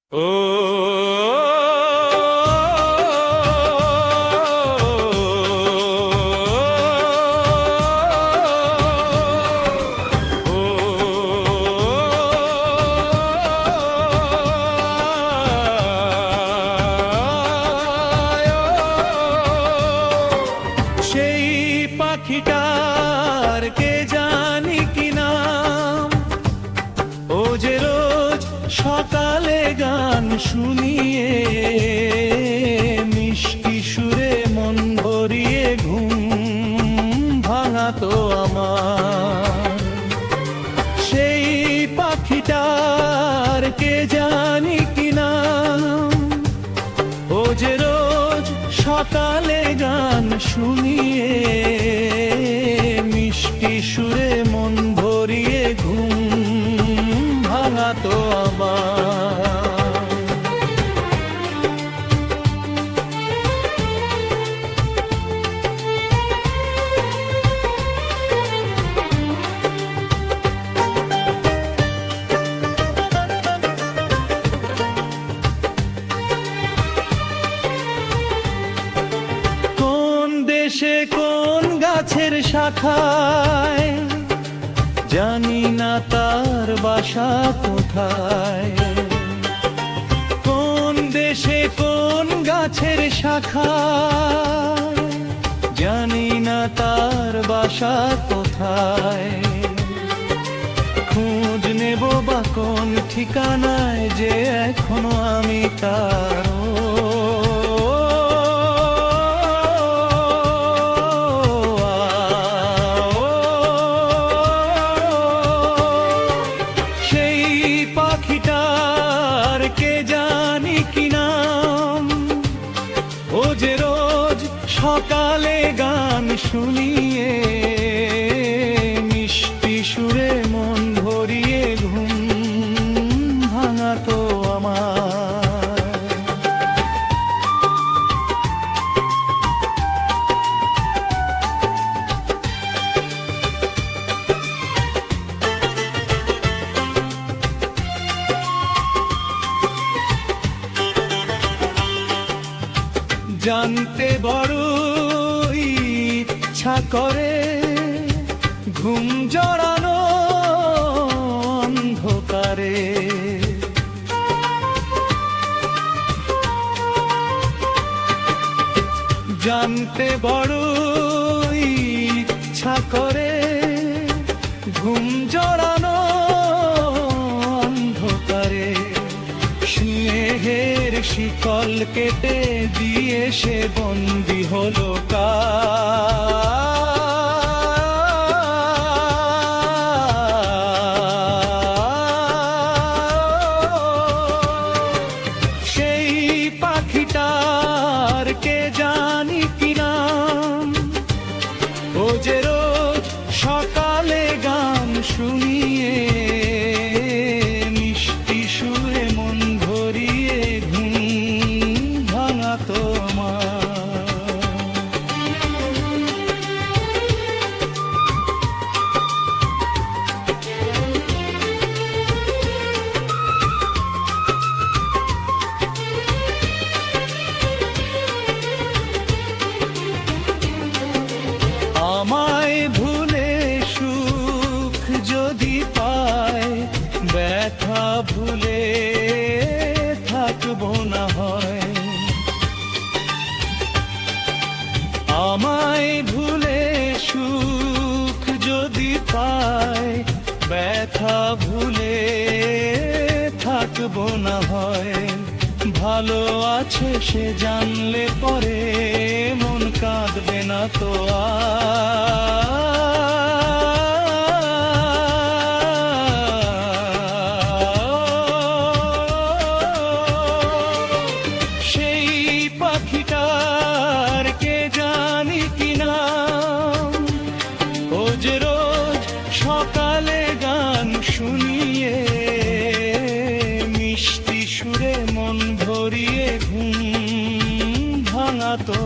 সেই পাখিটার কে জানি কি নাম, ও যে রোজ সকালে গান শুনিয়ে মিষ্টি সুরে মন ভরিয়ে ঘুম ভাঙাতো আমার। সেই পাখিটার কে জানি কি নাম, ও যে রোজ সকালে গান শুনিয়ে মিষ্টি সুরে মন ভরিয়ে ঘুম ভাঙাতো আমার। সে কোন গাছের শাখায়, জানি না তার বাসা কোথায়। কোন দেশে কোন গাছের শাখায়, জানি না তার বাসা কোথায়। খোঁজ নেব বা কোন ঠিকানায়, যে এখনো আমি তার সকালে গান শুনিয়ে মিষ্টি সুরে মন ভরিয়ে ঘুম ভাঙাতো আমার। জানতে বড় ইচ্ছা করে, ঘুম জড়ানো অন্ধকারে। জানতে বড় ইচ্ছা করে, ঘুম জড়ানো অন্ধকারে। স্নেহের শিকল কেটে দিয়ে সে বন্দী হলো সেই পাখিটার কে জানি কি নাম, ও যে রোজ সকালে গান শুনিয়ে মিষ্টি সুরে মন ভরিয়ে ঘুম ভাঙাতো আমার। আমায় ভুলে সুখ যদি পায়, ব্যথা ভুলে থাকবো না হয়। আমায় ভুলে সুখ যদি পায়, ব্যথা ভুলে থাকবো না হয়। ভালো আছে সে জানলে পরে মন কাঁদবে না তো সেই পাখিটার কে জানি কি নাম, ও যে রোজ সকালে গান শুনিয়ে মিষ্টি সুরে মন ভরিয়ে ঘুম ভাঙাতো